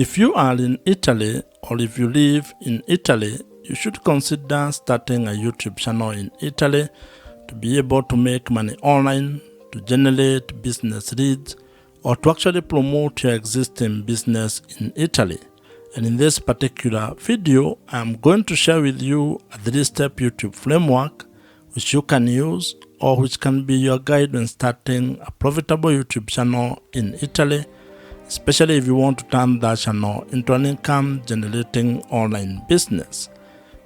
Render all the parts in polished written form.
If you are in Italy or if you live in Italy, you should consider starting a YouTube channel in Italy to be able to make money online, to generate business leads, or to actually promote your existing business in Italy. And in this particular video, I'm going to share with you a 3-step YouTube framework which you can use or which can be your guide when starting a profitable YouTube channel in Italy, especially if you want to turn that channel into an income generating online business.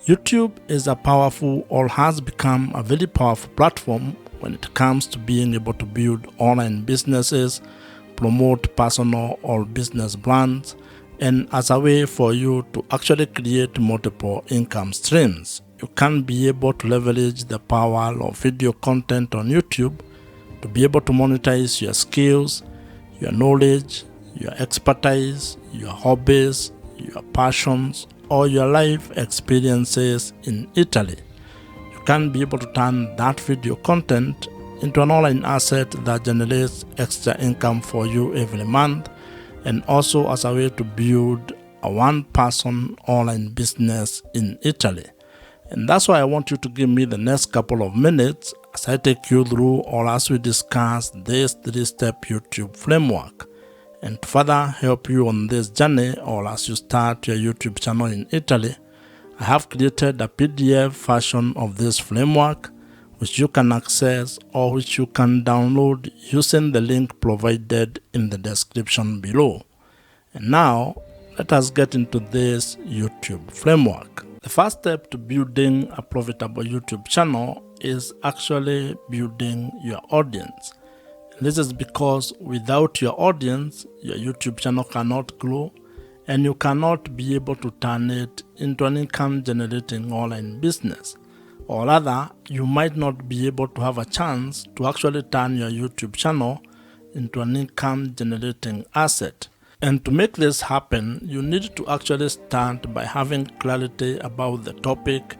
YouTube is a powerful or has become a very powerful platform when it comes to being able to build online businesses, promote personal or business brands, and as a way for you to actually create multiple income streams. You can be able to leverage the power of video content on YouTube to be able to monetize your skills, your knowledge, your expertise, your hobbies, your passions, or your life experiences in Italy. You can be able to turn that video content into an online asset that generates extra income for you every month, and also as a way to build a one-person online business in Italy. And that's why I want you to give me the next couple of minutes as I take you through or as we discuss this 3-step YouTube framework. And to further help you on this journey or as you start your YouTube channel in Italy, I have created a PDF version of this framework which you can access or which you can download using the link provided in the description below. And now, let us get into this YouTube framework. The first step to building a profitable YouTube channel is actually building your audience. This is because without your audience, your YouTube channel cannot grow and you cannot be able to turn it into an income generating online business. Or rather, you might not be able to have a chance to actually turn your YouTube channel into an income generating asset. And to make this happen, you need to actually start by having clarity about the topic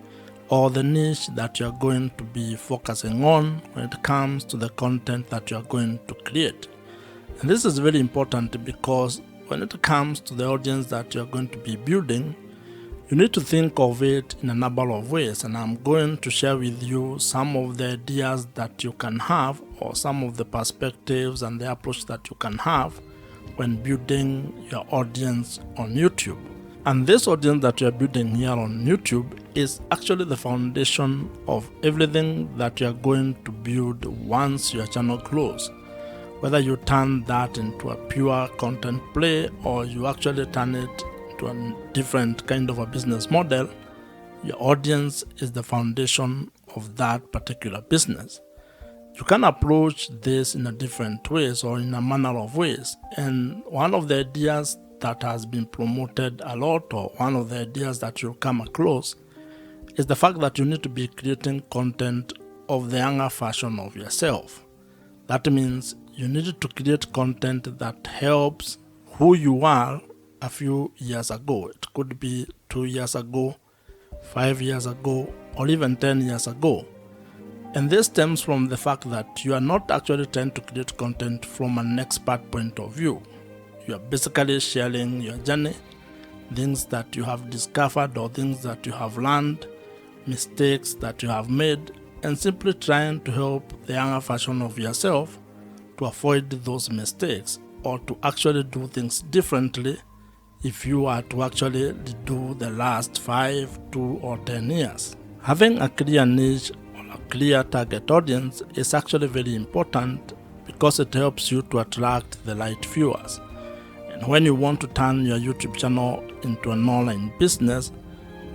or the niche that you're going to be focusing on when it comes to the content that you're going to create. And this is very important because when it comes to the audience that you're going to be building, you need to think of it in a number of ways, and I'm going to share with you some of the ideas that you can have or some of the perspectives and the approach that you can have when building your audience on YouTube. And this audience that you're building here on YouTube is actually the foundation of everything that you're going to build once your channel grows. Whether you turn that into a pure content play or you actually turn it into a different kind of a business model, your audience is the foundation of that particular business. You can approach this in a different ways or in a manner of ways. And one of the ideas that has been promoted a lot, or one of the ideas that you'll come across, is the fact that you need to be creating content of the younger version of yourself. That means you need to create content that helps who you are a few years ago. It could be 2 years ago, 5 years ago, or even 10 years ago. And this stems from the fact that you are not actually trying to create content from an expert point of view. You are basically sharing your journey, things that you have discovered or things that you have learned, mistakes that you have made, and simply trying to help the younger version of yourself to avoid those mistakes or to actually do things differently if you are to actually do the last 5, 2, or 10 years. Having a clear niche or a clear target audience is actually very important because it helps you to attract the right viewers. And when you want to turn your YouTube channel into an online business,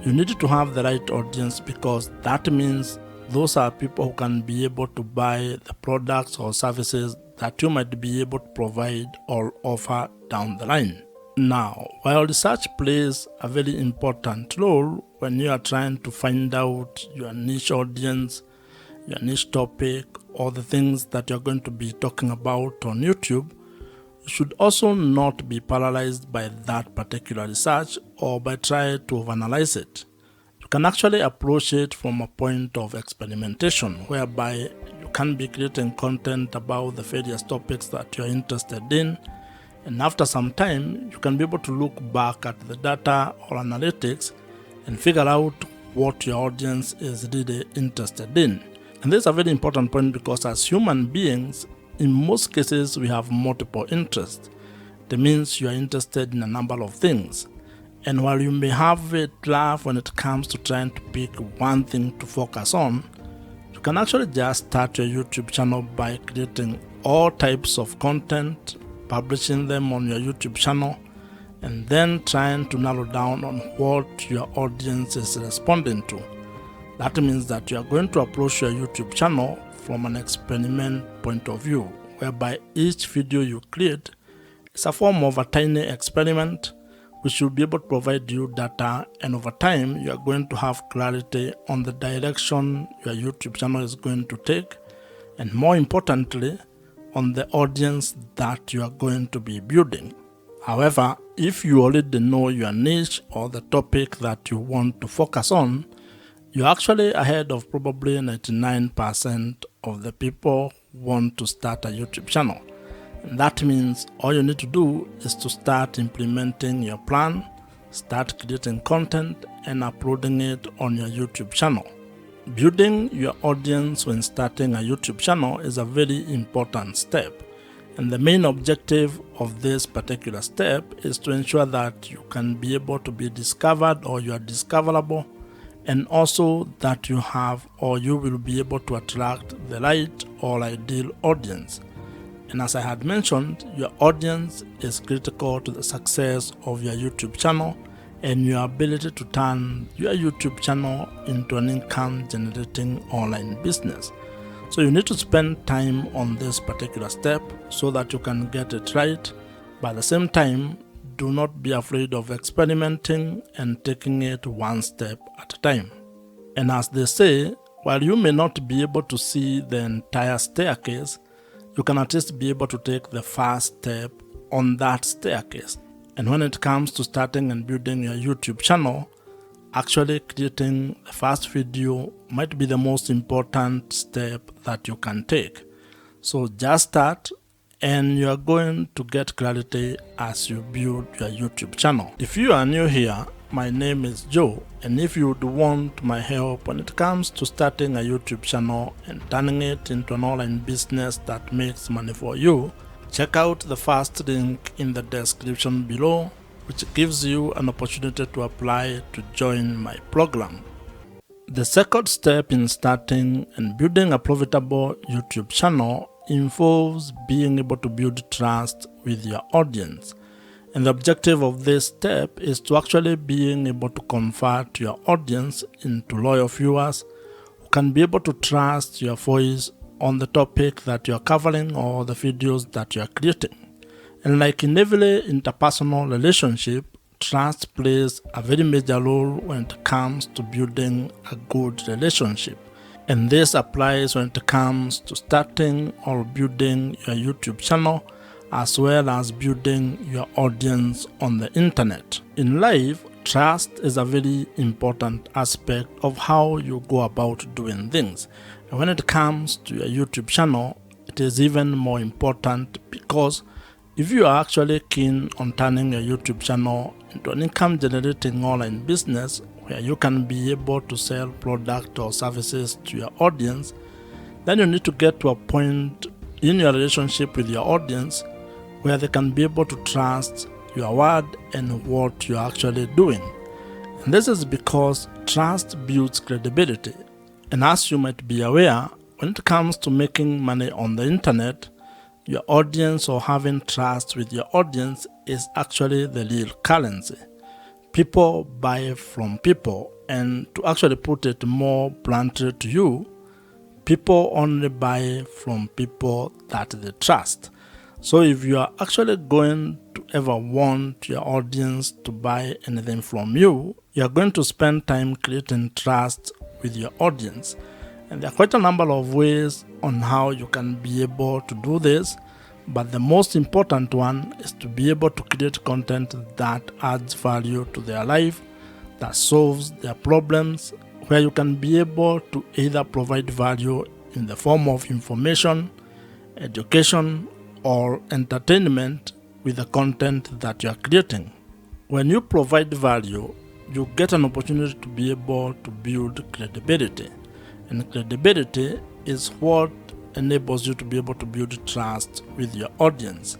you need to have the right audience because that means those are people who can be able to buy the products or services that you might be able to provide or offer down the line. Now, while research plays a very important role when you are trying to find out your niche audience, your niche topic, or the things that you're going to be talking about on YouTube, you should also not be paralyzed by that particular research or by trying to overanalyze it. You can actually approach it from a point of experimentation, whereby you can be creating content about the various topics that you're interested in, And after some time, you can be able to look back at the data or analytics and figure out what your audience is really interested in. And this is a very important point because as human beings, in most cases, we have multiple interests. That means you are interested in a number of things. And while you may have a drive when it comes to trying to pick one thing to focus on, you can actually just start your YouTube channel by creating all types of content, publishing them on your YouTube channel, and then trying to narrow down on what your audience is responding to. That means that you are going to approach your YouTube channel from an experiment point of view, whereby each video you create is a form of a tiny experiment which will be able to provide you data, and over time you are going to have clarity on the direction your YouTube channel is going to take, and more importantly, on the audience that you are going to be building. However, if you already know your niche or the topic that you want to focus on, you're actually ahead of probably 99% of the people who want to start a YouTube channel. And that means all you need to do is to start implementing your plan, start creating content, and uploading it on your YouTube channel. Building your audience when starting a YouTube channel is a very important step. And the main objective of this particular step is to ensure that you can be able to be discovered or you are discoverable, and also that you have or you will be able to attract the right or ideal audience. And as I had mentioned, your audience is critical to the success of your YouTube channel and your ability to turn your YouTube channel into an income generating online business. So you need to spend time on this particular step so that you can get it right. But at the same time, do not be afraid of experimenting and taking it one step at a time. And as they say, while you may not be able to see the entire staircase, you can at least be able to take the first step on that staircase. And when it comes to starting and building your YouTube channel, actually creating the first video might be the most important step that you can take. So just start, and you are going to get clarity as you build your YouTube channel. If you are new here, my name is Joe, and if you would want my help when it comes to starting a YouTube channel and turning it into an online business that makes money for you, check out the first link in the description below, which gives you an opportunity to apply to join my program. The second step in starting and building a profitable YouTube channel involves being able to build trust with your audience. And the objective of this step is to actually being able to convert your audience into loyal viewers who can be able to trust your voice on the topic that you're covering or the videos that you're creating. And like in every interpersonal relationship, trust plays a very major role when it comes to building a good relationship. And this applies when it comes to starting or building your YouTube channel, as well as building your audience on the internet. In life, trust is a very important aspect of how you go about doing things. And when it comes to your YouTube channel, it is even more important, because if you are actually keen on turning your YouTube channel into an income generating online business where you can be able to sell products or services to your audience, then you need to get to a point in your relationship with your audience where they can be able to trust your word and what you're actually doing. And this is because trust builds credibility. And as you might be aware, when it comes to making money on the internet, your audience or having trust with your audience is actually the real currency. People buy from people, and to actually put it more bluntly to you, people only buy from people that they trust. So if you are actually going to ever want your audience to buy anything from you, you are going to spend time creating trust with your audience. And there are quite a number of ways on how you can be able to do this, but the most important one is to be able to create content that adds value to their life, that solves their problems, where you can be able to either provide value in the form of information, education, or entertainment, with the content that you are creating. When you provide value, you get an opportunity to be able to build credibility. And credibility is what enables you to be able to build trust with your audience.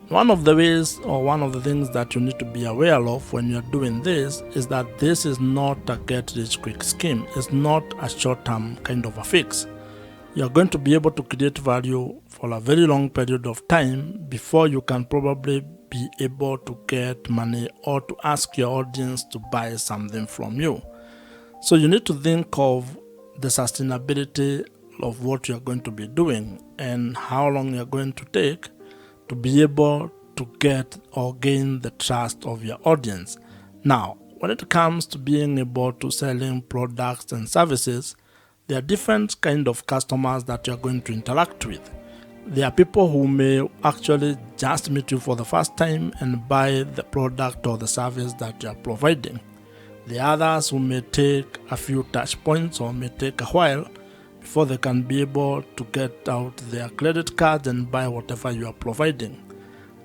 One of the ways or one of the things that you need to be aware of when you're doing this is that this is not a get-rich-quick scheme. It's not a short-term kind of a fix. You're going to be able to create value for a very long period of time before you can probably be able to get money or to ask your audience to buy something from you. So you need to think of the sustainability of what you're going to be doing and how long you're going to take to be able to get or gain the trust of your audience. Now, when it comes to being able to selling products and services, there are different kind of customers that you're going to interact with. There are people who may actually just meet you for the first time and buy the product or the service that you are providing. The others who may take a few touch points or may take a while before they can be able to get out their credit card and buy whatever you are providing.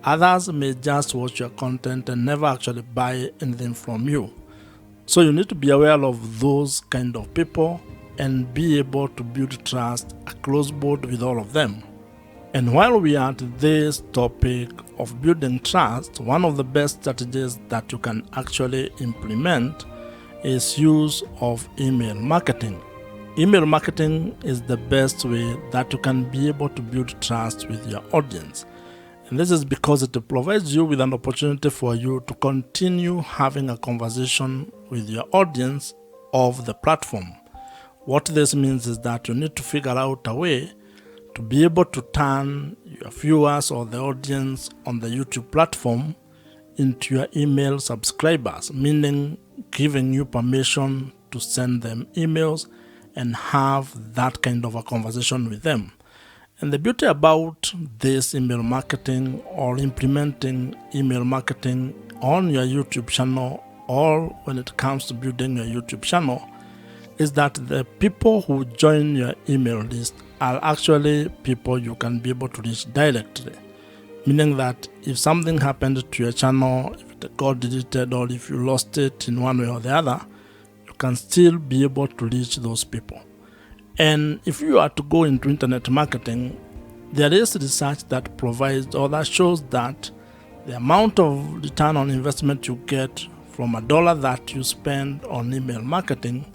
Others may just watch your content and never actually buy anything from you. So you need to be aware of those kind of people and be able to build trust across board with all of them. And while we are at this topic of building trust, one of the best strategies that you can actually implement is use of email marketing. Email marketing is the best way that you can be able to build trust with your audience. And this is because it provides you with an opportunity for you to continue having a conversation with your audience of the platform. What this means is that you need to figure out a way to be able to turn your viewers or the audience on the YouTube platform into your email subscribers, meaning giving you permission to send them emails and have that kind of a conversation with them. And the beauty about this email marketing or implementing email marketing on your YouTube channel or when it comes to building your YouTube channel is that the people who join your email list are actually people you can be able to reach directly. Meaning that if something happened to your channel, if it got deleted or if you lost it in one way or the other, you can still be able to reach those people. And if you are to go into internet marketing, there is research that provides or that shows that the amount of return on investment you get from $1 that you spend on email marketing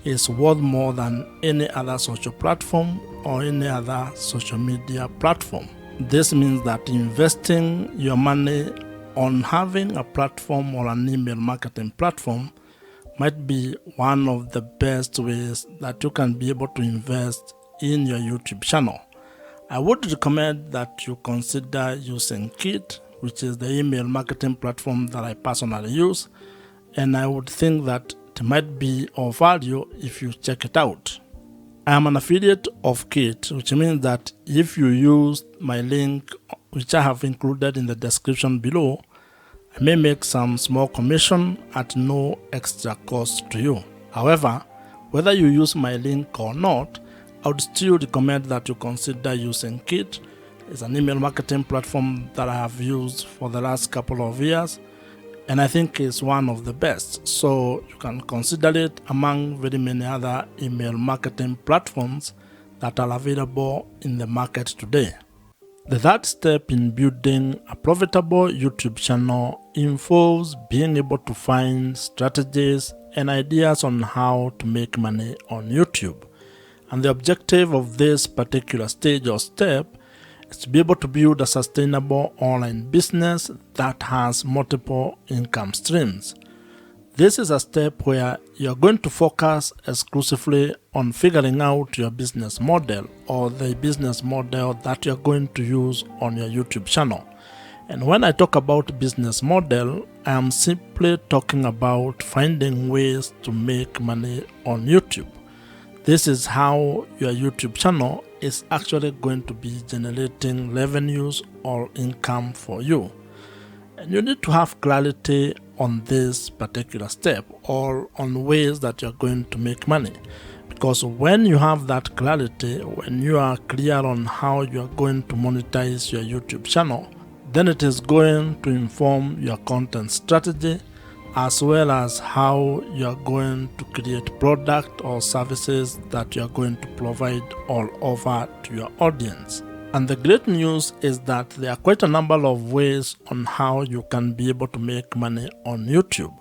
is worth more than any other social platform or any other social media platform. This means that investing your money on having a platform or an email marketing platform might be one of the best ways that you can be able to invest in your YouTube channel. I would recommend that you consider using Kit, which is the email marketing platform that I personally use, and I would think that it might be of value if you check it out. I am an affiliate of Kit, which means that if you use my link, which I have included in the description below, I may make some small commission at no extra cost to you. However, whether you use my link or not, I would still recommend that you consider using Kit. It's an email marketing platform that I have used for the last couple of years, and I think it's one of the best. So you can consider it among very many other email marketing platforms that are available in the market today. The third step in building a profitable YouTube channel involves being able to find strategies and ideas on how to make money on YouTube. And the objective of this particular stage or step is to be able to build a sustainable online business that has multiple income streams. This is a step where you're going to focus exclusively on figuring out your business model or the business model that you're going to use on your YouTube channel. And when I talk about business model, I am simply talking about finding ways to make money on YouTube. This is how your YouTube channel is actually going to be generating revenues or income for you. And you need to have clarity on this particular step or on ways that you're going to make money. Because when you have that clarity, when you are clear on how you're going to monetize your YouTube channel, Then it is going to inform your content strategy as well as how you are going to create product or services that you are going to provide all over to your audience. And the great news is that there are quite a number of ways on how you can be able to make money on YouTube.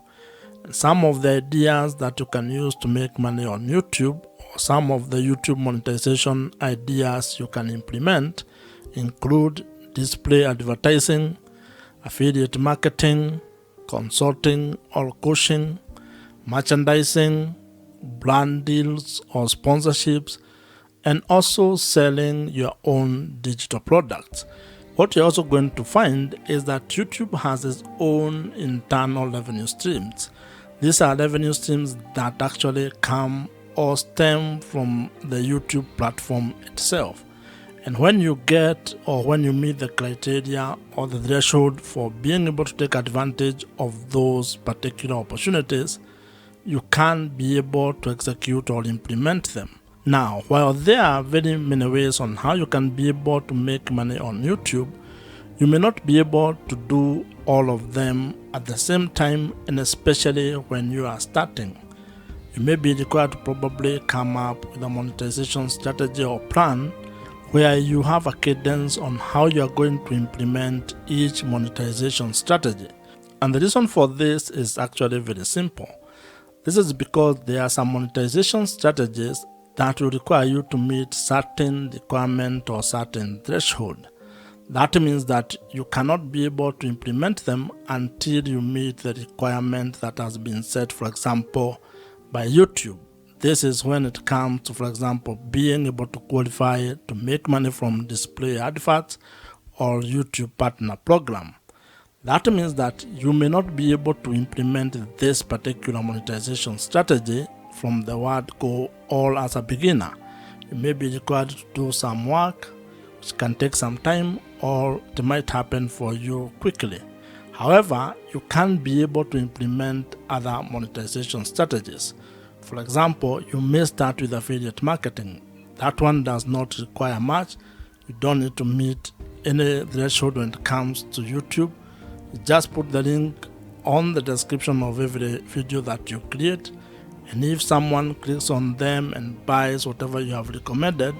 And some of the ideas that you can use to make money on YouTube, or some of the YouTube monetization ideas you can implement, include display advertising, affiliate marketing, consulting or coaching, merchandising, brand deals or sponsorships, and also selling your own digital products. What you're also going to find is that YouTube has its own internal revenue streams. These are revenue streams that actually come or stem from the YouTube platform itself. And when you get or when you meet the criteria or the threshold for being able to take advantage of those particular opportunities, you can be able to execute or implement them. Now, while there are very many ways on how you can be able to make money on YouTube, you may not be able to do all of them at the same time, and especially when you are starting. You may be required to probably come up with a monetization strategy or plan where you have a cadence on how you are going to implement each monetization strategy. And the reason for this is actually very simple. This is because there are some monetization strategies that will require you to meet certain requirement or certain threshold. That means that you cannot be able to implement them until you meet the requirement that has been set, for example, by YouTube. This is when it comes to, for example, being able to qualify to make money from display adverts or YouTube partner program. That means that you may not be able to implement this particular monetization strategy from the word go all as a beginner. You may be required to do some work, which can take some time, or it might happen for you quickly. However, you can be able to implement other monetization strategies. For example, you may start with affiliate marketing. That one does not require much. You don't need to meet any threshold when it comes to YouTube. You just put the link on the description of every video that you create, and if someone clicks on them and buys whatever you have recommended,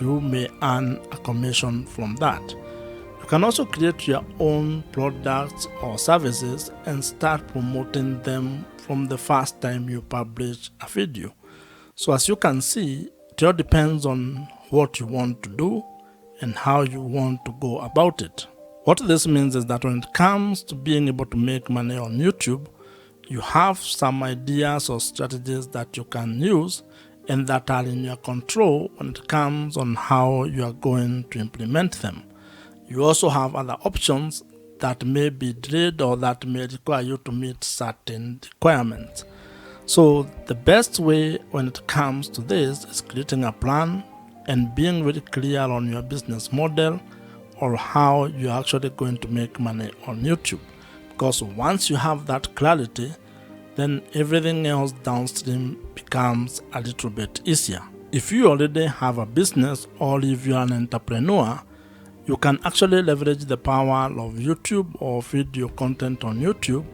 you may earn a commission from that. You can also create your own products or services and start promoting them from the first time you publish a video. So as you can see, it all depends on what you want to do and how you want to go about it. What this means is that when it comes to being able to make money on YouTube, you have some ideas or strategies that you can use and that are in your control when it comes on how you are going to implement them. You also have other options that may be delayed or that may require you to meet certain requirements. So the best way when it comes to this is creating a plan and being very clear on your business model or how you're actually going to make money on YouTube. Because once you have that clarity, then everything else downstream becomes a little bit easier. If you already have a business or if you're an entrepreneur, you can actually leverage the power of YouTube or video content on YouTube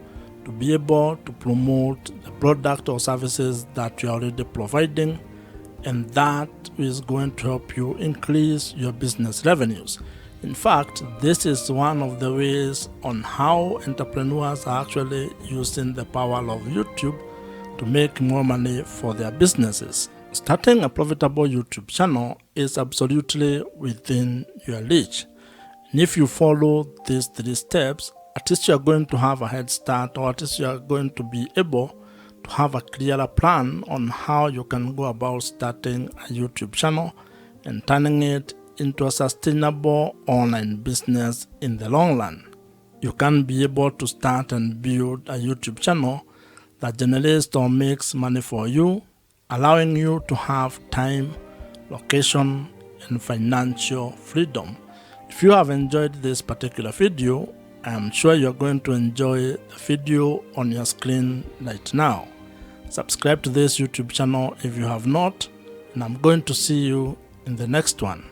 to be able to promote the product or services that you're already providing, and that is going to help you increase your business revenues. In fact, this is one of the ways on how entrepreneurs are actually using the power of YouTube to make more money for their businesses. Starting a profitable YouTube channel is absolutely within your reach. And if you follow these 3 steps, at least you are going to have a head start, or at least you are going to be able to have a clearer plan on how you can go about starting a YouTube channel and turning it into a sustainable online business in the long run. You can be able to start and build a YouTube channel that generates or makes money for you, allowing you to have time, location, and financial freedom. If you have enjoyed this particular video, I am sure you're going to enjoy the video on your screen right now. Subscribe to this YouTube channel if you have not, and I'm going to see you in the next one.